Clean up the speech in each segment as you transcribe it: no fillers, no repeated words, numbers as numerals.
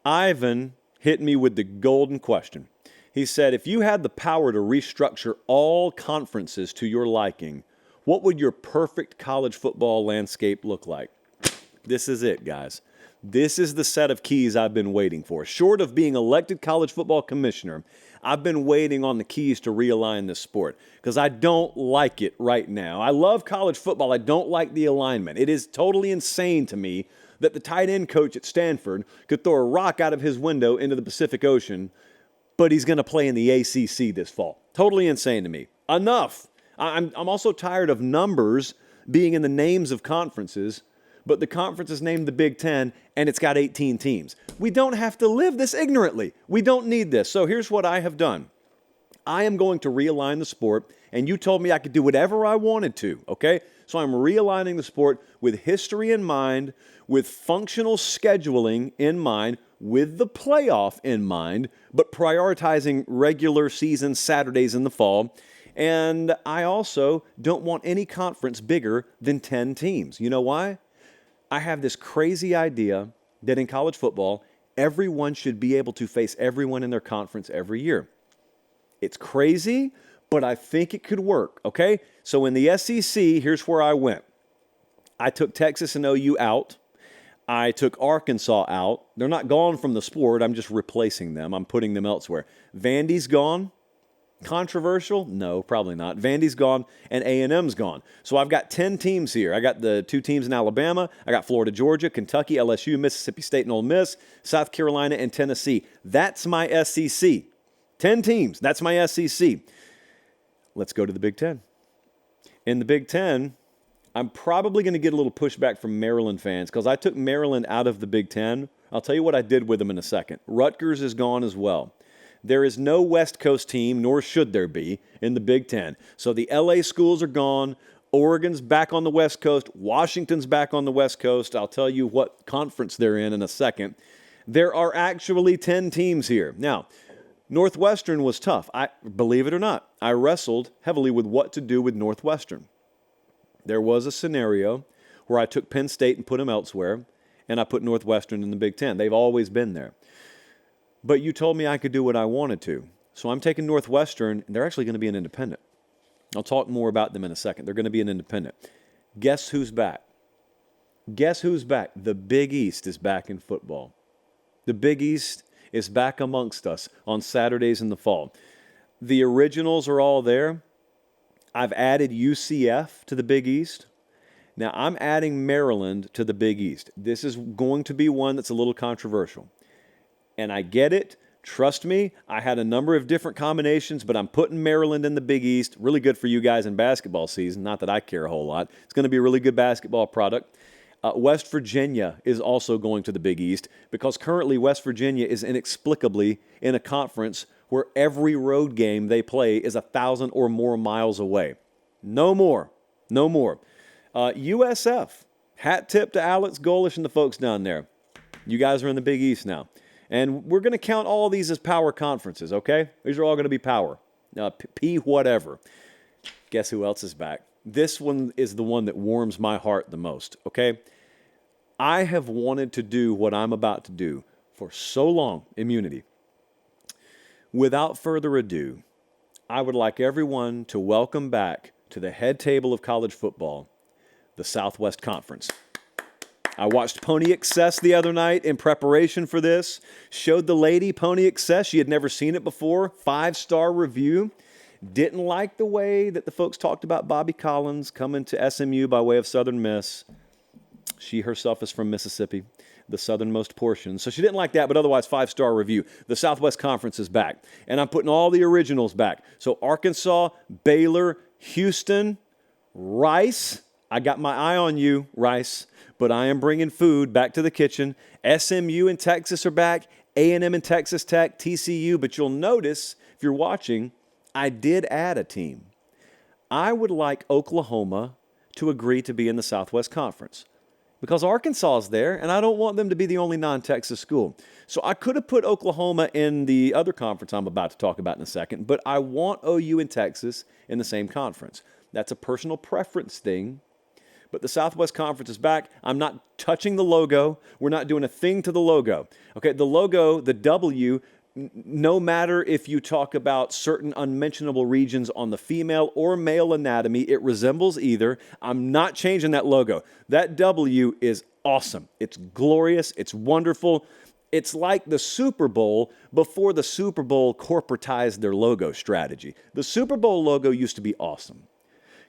Ivan hit me with the golden question. He said, if you had the power to restructure all conferences to your liking, what would your perfect college football landscape look like? This is it, guys. This is the set of keys I've been waiting for. Short of being elected college football commissioner, I've been waiting on the keys to realign this sport because I don't like it right now. I love college football. I don't like the alignment. It is totally insane to me that the tight end coach at Stanford could throw a rock out of his window into the Pacific Ocean, but he's going to play in the ACC this fall. Totally insane to me. Enough. I'm also tired of numbers being in the names of conferences, but the conference is named the Big Ten, and it's got 18 teams. We don't have to live this ignorantly. We don't need this. So here's what I have done. I am going to realign the sport, and you told me I could do whatever I wanted to, okay? So I'm realigning the sport with history in mind, with functional scheduling in mind, with the playoff in mind, but prioritizing regular season Saturdays in the fall. And I also don't want any conference bigger than 10 teams. You know why? I have this crazy idea that in college football, everyone should be able to face everyone in their conference every year. It's crazy, but I think it could work, okay? So in the SEC, here's where I went. I took Texas and OU out. I took Arkansas out. They're not gone from the sport. I'm just replacing them. I'm putting them elsewhere. Vandy's gone. Controversial? No, probably not. Vandy's gone and A&M's gone. So I've got 10 teams here. I got the 2 teams in Alabama. I got Florida, Georgia, Kentucky, LSU, Mississippi State and Ole Miss, South Carolina, and Tennessee. That's my SEC. 10 teams. That's my SEC. Let's go to the Big Ten. In the Big Ten, I'm probably going to get a little pushback from Maryland fans because I took Maryland out of the Big Ten. I'll tell you what I did with them in a second. Rutgers is gone as well. There is no West Coast team, nor should there be, in the Big Ten. So the LA schools are gone. Oregon's back on the West Coast. Washington's back on the West Coast. I'll tell you what conference they're in a second. There are actually 10 teams here. Now, Northwestern was tough. Believe it or not, I wrestled heavily with what to do with Northwestern. There was a scenario where I took Penn State and put them elsewhere, and I put Northwestern in the Big Ten. They've always been there. But you told me I could do what I wanted to. So I'm taking Northwestern, and they're actually going to be an independent. I'll talk more about them in a second. They're going to be an independent. Guess who's back? Guess who's back? The Big East is back in football. The Big East is back amongst us on Saturdays in the fall. The originals are all there. I've added UCF to the Big East. Now I'm adding Maryland to the Big East. This is going to be one that's a little controversial. And I get it. Trust me, I had a number of different combinations, but I'm putting Maryland in the Big East. Really good for you guys in basketball season. Not that I care a whole lot. It's going to be a really good basketball product. West Virginia is also going to the Big East because currently West Virginia is inexplicably in a conference where every road game they play is 1,000 or more miles away. No more. No more. USF. Hat tip to Alex Golish and the folks down there. You guys are in the Big East now. And we're going to count all these as power conferences, okay? These are all going to be power. P whatever. Guess who else is back? This one is the one that warms my heart the most, okay? I have wanted to do what I'm about to do for so long, immunity. Without further ado, I would like everyone to welcome back to the head table of college football, the Southwest Conference. I watched Pony Excess the other night in preparation for this. Showed the lady Pony Excess. She had never seen it before. 5-star review. Didn't like the way that the folks talked about Bobby Collins coming to SMU by way of Southern Miss. She herself is from Mississippi, the southernmost portion. So she didn't like that, but otherwise 5-star review. The Southwest Conference is back. And I'm putting all the originals back. So Arkansas, Baylor, Houston, Rice. I got my eye on you, Rice. But I am bringing food back to the kitchen. SMU and Texas are back. A&M and Texas Tech, TCU. But you'll notice, if you're watching, I did add a team. I would like Oklahoma to agree to be in the Southwest Conference because Arkansas is there, and I don't want them to be the only non-Texas school. So I could have put Oklahoma in the other conference I'm about to talk about in a second, but I want OU and Texas in the same conference. That's a personal preference thing. But the Southwest Conference is back. I'm not touching the logo. We're not doing a thing to the logo. Okay, the logo, the W, no matter if you talk about certain unmentionable regions on the female or male anatomy, it resembles either. I'm not changing that logo. That W is awesome. It's glorious. It's wonderful. It's like the Super Bowl before the Super Bowl corporatized their logo strategy. The Super Bowl logo used to be awesome.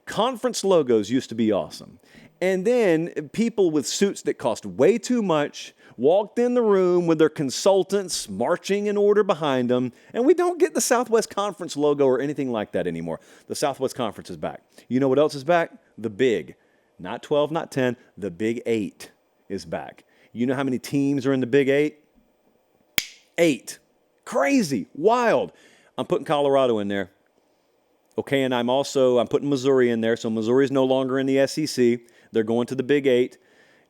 Conference logos used to be awesome. And then people with suits that cost way too much walked in the room with their consultants marching in order behind them, and we don't get the Southwest Conference logo or anything like that anymore. The Southwest Conference is back. You know what else is back? The Big. Not 12, not 10. The Big 8 is back. You know how many teams are in the Big 8? 8. Crazy. Wild. I'm putting Colorado in there. Okay, and I'm putting Missouri in there, so Missouri's no longer in the SEC. They're going to the Big 8.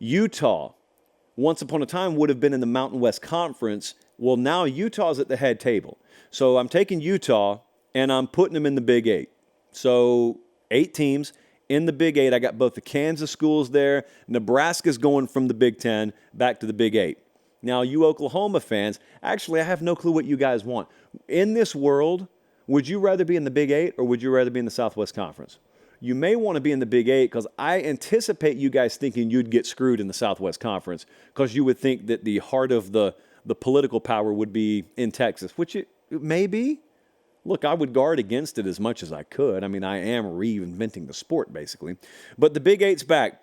Utah, once upon a time, would have been in the Mountain West Conference. Well, now Utah's at the head table. So I'm taking Utah, and I'm putting them in the Big 8. So 8 teams in the Big 8. I got both the Kansas schools there. Nebraska's going from the Big 10 back to the Big 8. Now, you Oklahoma fans, actually, I have no clue what you guys want. In this world, would you rather be in the Big 8 or would you rather be in the Southwest Conference? You may want to be in the Big 8 because I anticipate you guys thinking you'd get screwed in the Southwest Conference because you would think that the heart of the political power would be in Texas, which it may be. Look, I would guard against it as much as I could. I mean, I am reinventing the sport, basically. But the Big 8's back.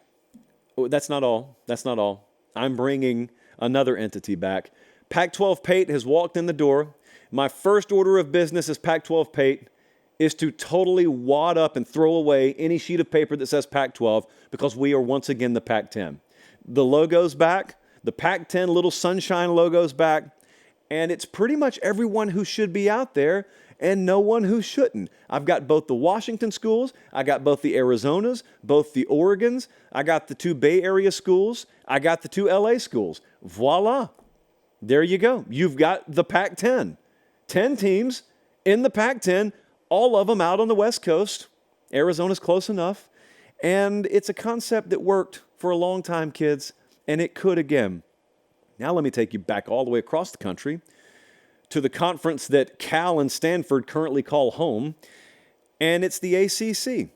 Oh, that's not all. That's not all. I'm bringing another entity back. Pac-12 Pate has walked in the door. My first order of business as Pac-12 Pate is to totally wad up and throw away any sheet of paper that says Pac-12 because we are once again the Pac-10. The logo's back. The Pac-10 little sunshine logo's back. And it's pretty much everyone who should be out there and no one who shouldn't. I've got both the Washington schools. I got both the Arizonas, both the Oregons. I got the 2 Bay Area schools. I got the 2 LA schools. Voila. There you go. You've got the Pac-10. 10 teams in the Pac-10, all of them out on the West Coast. Arizona's close enough. And it's a concept that worked for a long time, kids, and it could again. Now let me take you back all the way across the country to the conference that Cal and Stanford currently call home, and it's the ACC.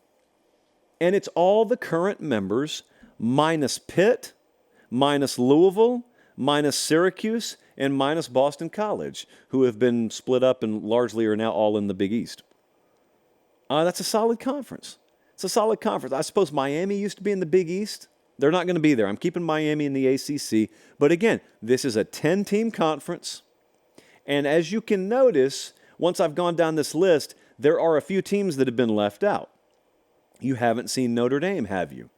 And it's all the current members minus Pitt, minus Louisville, minus Syracuse, and minus Boston College, who have been split up and largely are now all in the Big East. That's a solid conference. It's a solid conference. I suppose Miami used to be in the Big East. They're not going to be there. I'm keeping Miami in the ACC. But again, this is a 10-team conference. And as you can notice, once I've gone down this list, there are a few teams that have been left out. You haven't seen Notre Dame, have you?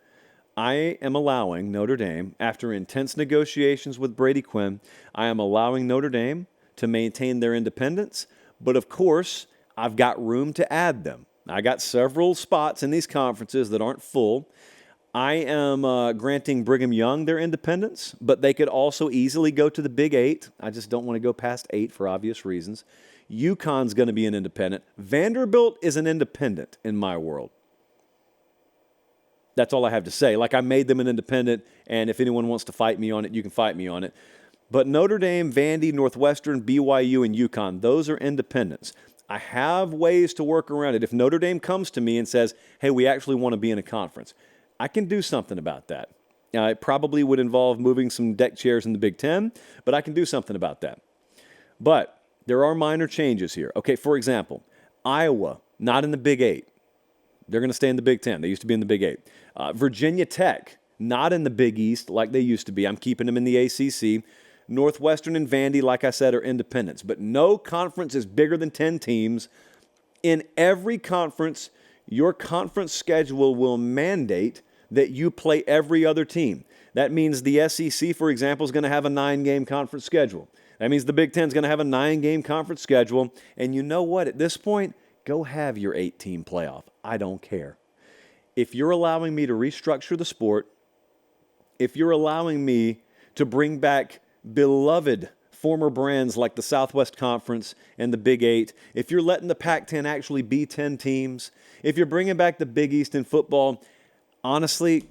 I am allowing Notre Dame, after intense negotiations with Brady Quinn, I am allowing Notre Dame to maintain their independence. But of course, I've got room to add them. I got several spots in these conferences that aren't full. I am granting Brigham Young their independence, but they could also easily go to the Big 8. I just don't want to go past 8 for obvious reasons. UConn's going to be an independent. Vanderbilt is an independent in my world. That's all I have to say. Like, I made them an independent, and if anyone wants to fight me on it, you can fight me on it. But Notre Dame, Vandy, Northwestern, BYU, and UConn, those are independents. I have ways to work around it. If Notre Dame comes to me and says, hey, we actually want to be in a conference, I can do something about that. It probably would involve moving some deck chairs in the Big Ten, but I can do something about that. But there are minor changes here. Okay, for example, Iowa, not in the Big 8. They're going to stay in the Big Ten. They used to be in the Big 8. Virginia Tech, not in the Big East like they used to be. I'm keeping them in the ACC. Northwestern and Vandy, like I said, are independents. But no conference is bigger than 10 teams. In every conference, your conference schedule will mandate that you play every other team. That means the SEC, for example, is going to have a 9-game conference schedule. That means the Big Ten is going to have a 9-game conference schedule. And you know what? At this point, go have your 8-team playoff. I don't care. If you're allowing me to restructure the sport, if you're allowing me to bring back beloved former brands like the Southwest Conference and the Big 8, if you're letting the Pac-10 actually be 10 teams, if you're bringing back the Big East in football, honestly,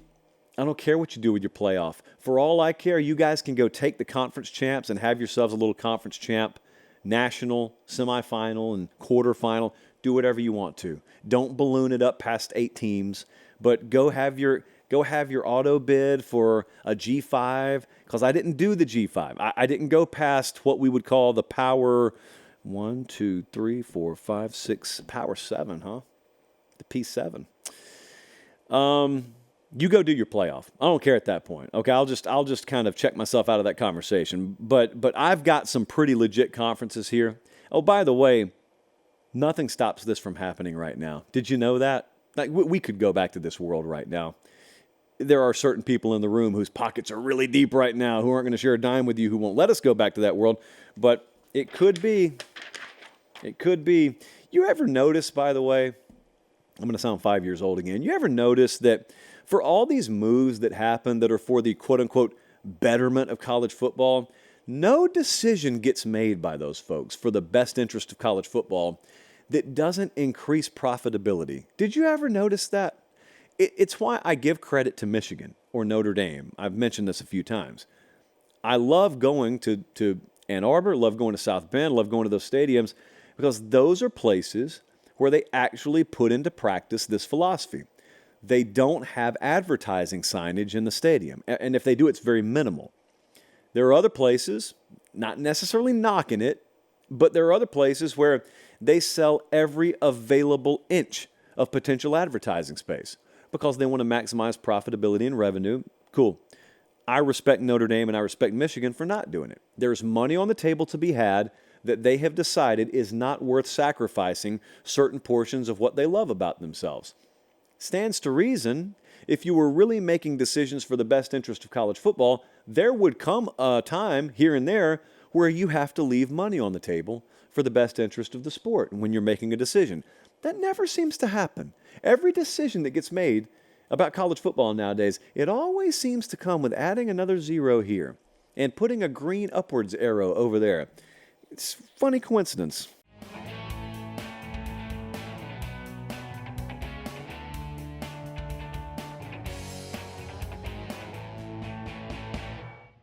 I don't care what you do with your playoff. For all I care, you guys can go take the conference champs and have yourselves a little conference champ, national, semifinal, and quarterfinal. Do whatever you want to. Don't balloon it up past 8 teams, but go have your auto bid for a G5, because I didn't do the G5. I didn't go past what we would call the power 1, 2, 3, 4, 5, 6, power 7, huh? The P7. You go do your playoff. I don't care at that point. Okay, I'll just kind of check myself out of that conversation. But I've got some pretty legit conferences here. Oh, by the way, nothing stops this from happening right now. Did you know that? Like, we could go back to this world right now. There are certain people in the room whose pockets are really deep right now, who aren't going to share a dime with you, who won't let us go back to that world. But it could be. It could be. You ever notice, by the way, I'm going to sound 5 years old again. You ever notice that for all these moves that happen that are for the quote-unquote betterment of college football, no decision gets made by those folks for the best interest of college football that doesn't increase profitability? Did you ever notice that? It's why I give credit to Michigan or Notre Dame. I've mentioned this a few times. I love going to Ann Arbor, love going to South Bend, love going to those stadiums, because those are places where they actually put into practice this philosophy. They don't have advertising signage in the stadium, and if they do, it's very minimal. There are other places, not necessarily knocking it, but there are other places where they sell every available inch of potential advertising space because they want to maximize profitability and revenue. Cool. I respect Notre Dame and I respect Michigan for not doing it. There's money on the table to be had that they have decided is not worth sacrificing certain portions of what they love about themselves. Stands to reason, if you were really making decisions for the best interest of college football, there would come a time here and there where you have to leave money on the table for the best interest of the sport when you're making a decision. That never seems to happen. Every decision that gets made about college football nowadays, it always seems to come with adding another zero here and putting a green upwards arrow over there. It's a funny coincidence.